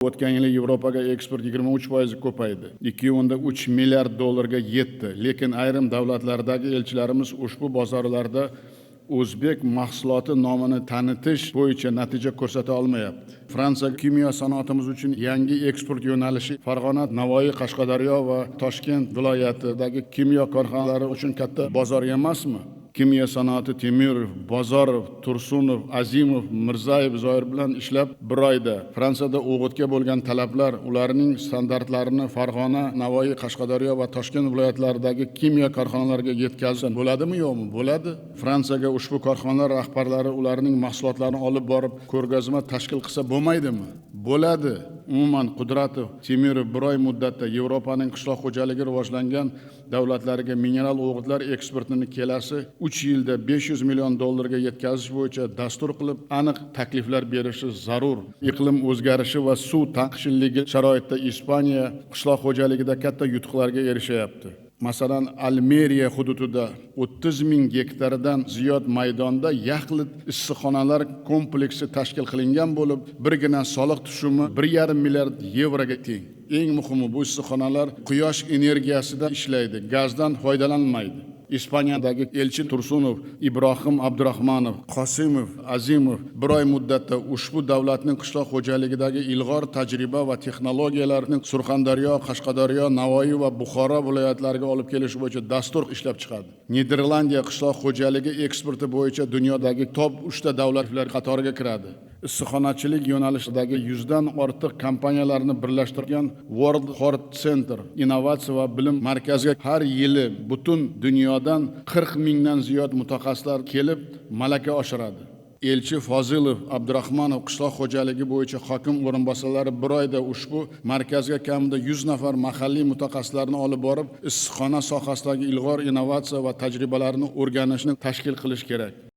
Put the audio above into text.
O'tgan yili Yevropaga eksport 23% ko'paydi. 2.3 milliard dollarga yetdi. Lekin ayrim davlatlardagi elchilarimiz ushbu bozorlarda o'zbek mahsuloti nomini tanitish bo'yicha natija ko'rsata olmayapti. Fransiya kimyo sanoatimiz uchun yangi eksport yo'nalishi Farg'ona, Navoiy, Qashqadaryo va Toshkent viloyatidagi kimyo korxonalari uchun katta bozor emasmi? Kimyo sanoati Temirov, Bozorov, Tursunov, Azimov, Mirzayev, Zoir bilan ishlab bir oyda Fransiyada o'g'itga bo'lgan talablar, ularning standartlarini Farg'ona, Navoiy, Qashqadaryo va Toshkent viloyatlaridagi kimyo korxonalariga yetkazsa bo'ladimi, yo'qmi? Bo'ladi. Fransiyaga ushbu korxonalar rahbarlari ularning mahsulotlarini olib borib ko'rgazma tashkil qilsa bo'lmaydimi? Bo'ladi. Umuman Qudratov, Temirov bir oy muddatda Yevropaning qishloq xo'jaligi rivojlangan davlatlariga mineral o'g'itlar eksportini kelasi 3 yilda 500 million dollarga yetkazish bo'yicha dastur qilib, aniq takliflar berishi zarur. Iqlim o'zgarishi va suv taqchilligi sharoitida Ispaniya qishloq xo'jaligida katta yutuqlarga erishyapti. Masalan, Almeriya hududida 30 ming gektardan ziyod maydonda yaxlit issiqxonalar kompleksi tashkil qilingan bo'lib, birgina soliq tushumi 1,5 milliard yevroga teng. Eng muhimi, bu issiqxonalar quyosh energiyasida ishlaydi, gazdan foydalanmaydi. Ispaniyadagi elchi Tursunov, Ibrohim Abdurahmonov, Qosimov, Azimov bir oy muddatda ushbu davlatning qishloq xo'jaligidagi ilg'or tajriba va texnologiyalarni Surxondaryo, Qashqadaryo, Navoiy va Buxoro viloyatlariga olib kelish bo'yicha dastur ishlab chiqadi. Niderlandiya qishloq xo'jaligi eksporti bo'yicha dunyodagi top 3 ta davlatlar qatoriga kiradi. Issiqxonachilik yo'nalishidagi 100 dan ortiq kompaniyalarni birlashtirgan World Heart Center innovatsiya va bilim markaziga har yili butun dunyodan 40 mingdan ziyod mutaxassislar kelib malaka oshiradi. Elchi Fozilov, Abdurahmonov qishloq xo'jaligi bo'yicha hokim o'rinbosarlari bir oyda ushbu markazga kamida 100 nafar mahalliy mutaxassislarni olib borib, issiqxona sohasidagi ilg'or innovatsiya va tajribalarni o'rganishni tashkil qilish kerak.